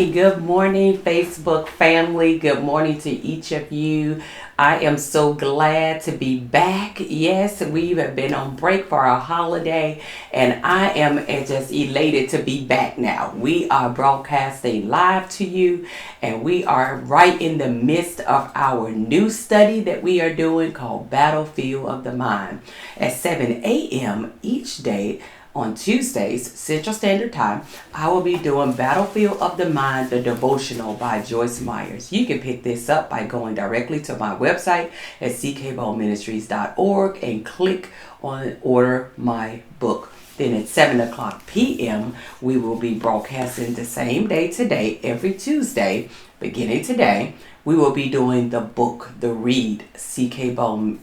morning, Facebook family. Good morning to each of you. I am so glad to be back. Yes, we have been on break for our holiday, and I am just elated to be back now. We are broadcasting live to you, and we are right in the midst of our new study that we are doing called Battlefield of the Mind at 7 a.m. each day. On Tuesdays, Central Standard Time, I will be doing Battlefield of the Mind, the Devotional by Joyce Myers. You can pick this up by going directly to my website at ckballministries.org and click on Order My Book. Then at 7 o'clock p.m., we will be broadcasting the same day today, every Tuesday, beginning today. We will be doing the book, the read, CK Ball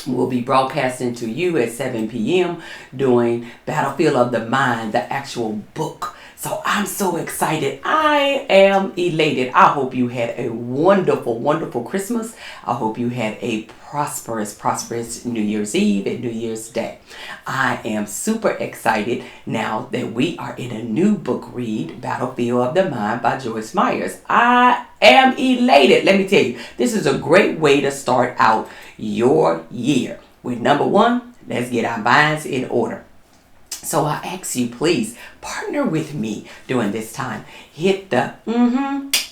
will be broadcasting to you at 7 p.m. doing Battlefield of the Mind, the actual book. So I'm so excited. I am elated. I hope you had a wonderful, wonderful Christmas. I hope you had a prosperous New Year's Eve and New Year's Day. I am super excited now that we are in a new book read, Battlefield of the Mind by Joyce Myers. I am elated. Let me tell you, this is a great way to start out your year. With number one, let's get our minds in order. So I ask you, please partner with me during this time. Hit the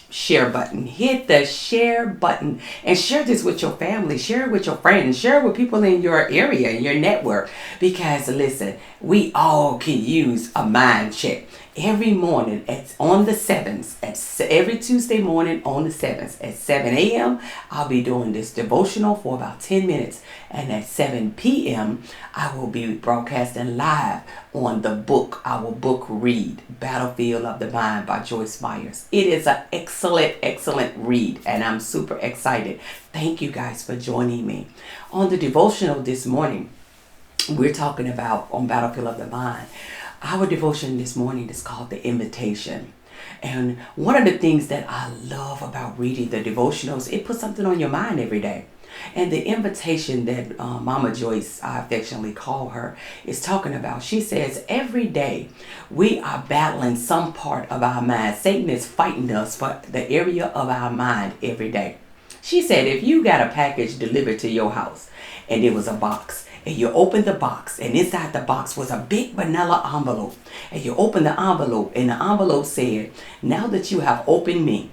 share button. Hit the share button and share this with your family. Share it with your friends. Share it with people in your area, your network. Because listen, we all can use a mind check. Every morning, on the 7th, every Tuesday morning on the 7th at 7 a.m., I'll be doing this devotional for about 10 minutes. And at 7 p.m., I will be broadcasting live on the book, our book read, Battlefield of the Mind by Joyce Myers. It is an excellent read, and I'm super excited. Thank you guys for joining me. On the devotional this morning, we're talking about on Battlefield of the Mind. Our devotion this morning is called The Invitation. And one of the things that I love about reading the devotionals, it puts something on your mind every day. And the invitation that Mama Joyce, I affectionately call her, is talking about. She says every day we are battling some part of our mind. Satan is fighting us for the area of our mind every day. She said if you got a package delivered to your house and it was a box, and you opened the box, and inside the box was a big vanilla envelope. And you opened the envelope, and the envelope said, now that you have opened me,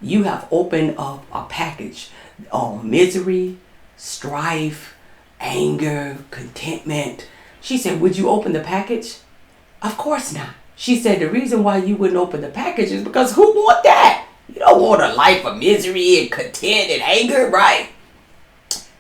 you have opened up a package of misery, strife, anger, contentment. She said, would you open the package? Of course not. She said, the reason why you wouldn't open the package is because who want that? You don't want a life of misery and content and anger, right?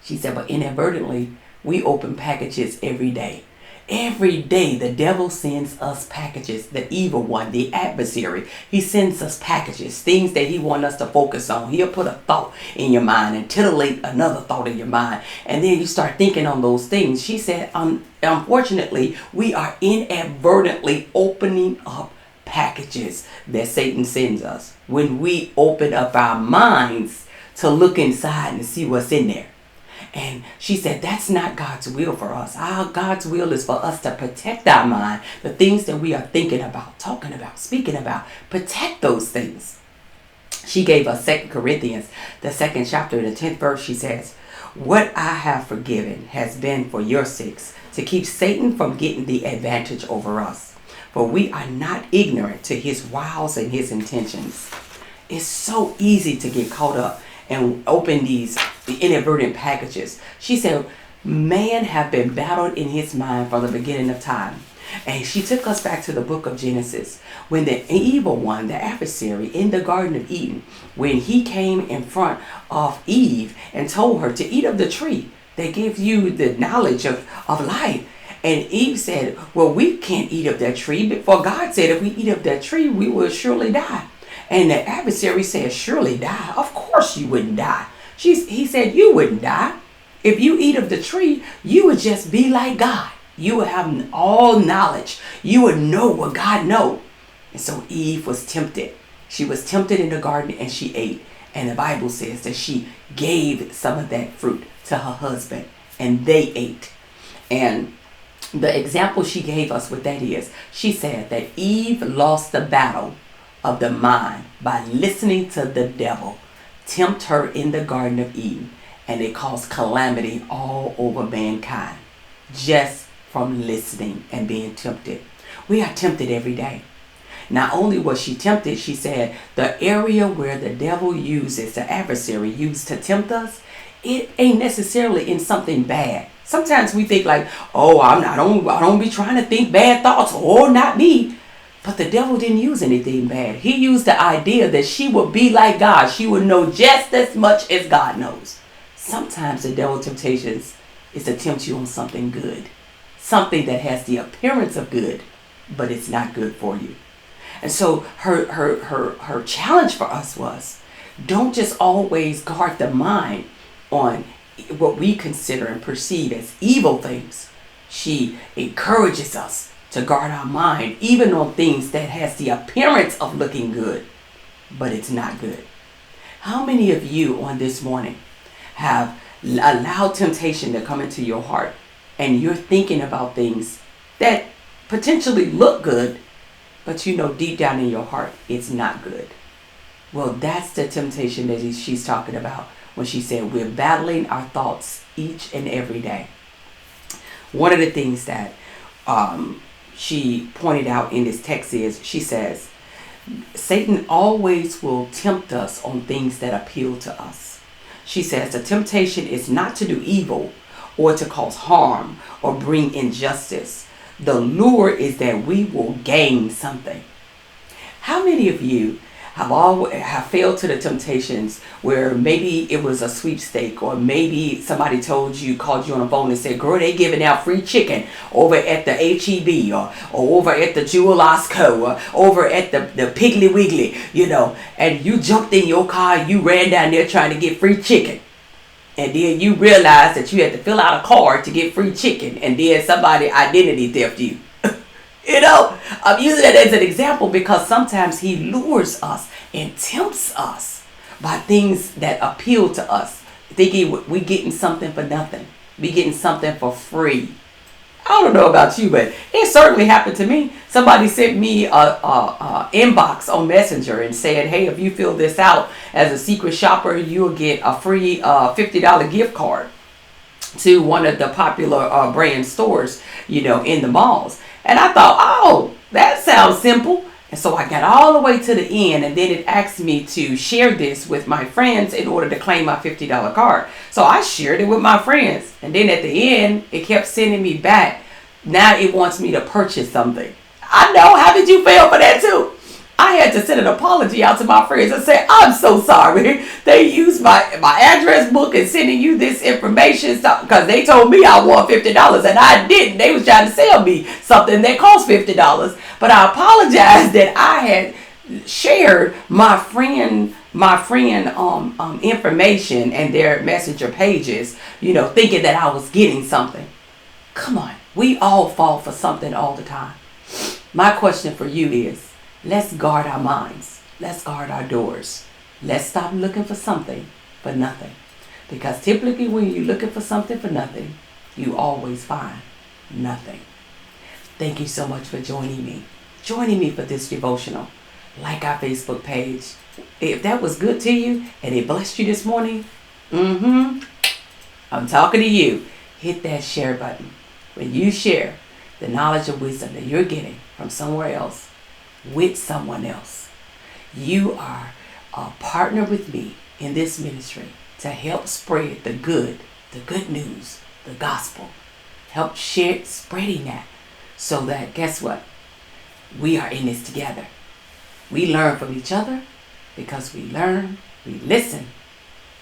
She said, but inadvertently, we open packages every day. Every day the devil sends us packages. The evil one, the adversary, he sends us packages, things that he wants us to focus on. He'll put a thought in your mind and titillate another thought in your mind. And then you start thinking on those things. She said, unfortunately, we are inadvertently opening up packages that Satan sends us when we open up our minds to look inside and see what's in there. And she said, that's not God's will for us. God's will is for us to protect our mind, the things that we are thinking about, talking about, speaking about. Protect those things. She gave us 2 Corinthians, the 2nd chapter, the 10th verse. She says, what I have forgiven has been for your sakes, to keep Satan from getting the advantage over us. For we are not ignorant to his wiles and his intentions. It's so easy to get caught up and open the inadvertent packages. She said, man have been battled in his mind from the beginning of time. And she took us back to the book of Genesis, when the evil one, the adversary in the Garden of Eden, when he came in front of Eve and told her to eat of the tree that gives you the knowledge of life. And Eve said, well, we can't eat of that tree, for God said if we eat of that tree, we will surely die. And the adversary said, surely die? Of course you wouldn't die. He said, you wouldn't die. If you eat of the tree, you would just be like God. You would have all knowledge. You would know what God knows. And so Eve was tempted. She was tempted in the garden and she ate. And the Bible says that she gave some of that fruit to her husband and they ate. And the example she gave us with that is, she said that Eve lost the battle of the mind by listening to the devil tempt her in the Garden of Eden, and it caused calamity all over mankind just from listening and being tempted. We are tempted every day. Not only was she tempted, she said the area where the devil uses, the adversary used to tempt us, it ain't necessarily in something bad. Sometimes we think like, oh, I don't be trying to think bad thoughts. Oh, not me. But the devil didn't use anything bad. He used the idea that she would be like God. She would know just as much as God knows. Sometimes the devil's temptations is to tempt you on something good. Something that has the appearance of good, but it's not good for you. And so her challenge for us was, don't just always guard the mind on what we consider and perceive as evil things. She encourages us to guard our mind even on things that has the appearance of looking good, but it's not good. How many of you on this morning have allowed temptation to come into your heart and you're thinking about things that potentially look good, but you know deep down in your heart it's not good? Well, that's the temptation that she's talking about when she said we're battling our thoughts each and every day. One of the things that she pointed out in this text is, she says, Satan always will tempt us on things that appeal to us. She says the temptation is not to do evil or to cause harm or bring injustice. The lure is that we will gain something. How many of you have failed to the temptations where maybe it was a sweepstake, or maybe somebody called you on the phone and said, girl, they giving out free chicken over at the HEB or over at the Jewel Osco or over at the Piggly Wiggly, and you jumped in your car and you ran down there trying to get free chicken. And then you realized that you had to fill out a card to get free chicken, and then somebody identity theft you. I'm using that as an example because sometimes he lures us and tempts us by things that appeal to us, thinking we getting something for nothing. We getting something for free. I don't know about you, but it certainly happened to me. Somebody sent me a inbox on Messenger and said, hey, if you fill this out as a secret shopper, you'll get a free $50 gift card to one of the popular brand stores, in the malls. And I thought, oh, that sounds simple. And so I got all the way to the end, and then it asked me to share this with my friends in order to claim my $50 card. So I shared it with my friends. And then at the end, it kept sending me back. Now it wants me to purchase something. I know. How did you fail for that too? I had to send an apology out to my friends and say, I'm so sorry. They used my address book and sending you this information because they told me I won $50 and I didn't. They was trying to sell me something that cost $50. But I apologized that I had shared my friend information and their messenger pages, thinking that I was getting something. Come on. We all fall for something all the time. My question for you is, let's guard our minds. Let's guard our doors. Let's stop looking for something for nothing. Because typically when you're looking for something for nothing, you always find nothing. Thank you so much for joining me. Joining me for this devotional. Like our Facebook page. If that was good to you and it blessed you this morning, I'm talking to you. Hit that share button. When you share the knowledge and wisdom that you're getting from somewhere else, with someone else, you are a partner with me in this ministry to help spread the good news, the gospel. Help spreading that so that, guess what? We are in this together. We learn from each other because we learn, we listen,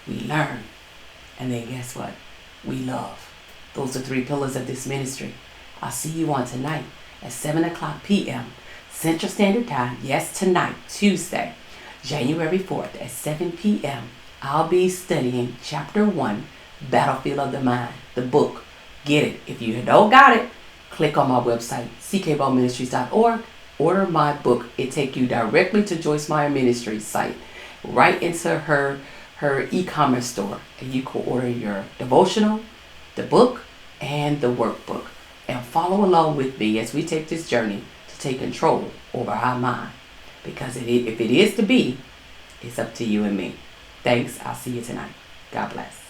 we learn, and then guess what? We love. Those are 3 pillars of this ministry. I'll see you on tonight at 7 o'clock p.m. Central Standard Time. Yes, tonight, Tuesday, January 4th at 7 p.m. I'll be studying Chapter 1, Battlefield of the Mind, the book. Get it. If you don't got it, click on my website, ckballministries.org. Order my book. It take you directly to Joyce Meyer Ministries site, right into her e-commerce store. And you can order your devotional, the book, and the workbook. And follow along with me as we take this journey to take control over our mind. Because if it is to be, it's up to you and me. Thanks. I'll see you tonight. God bless.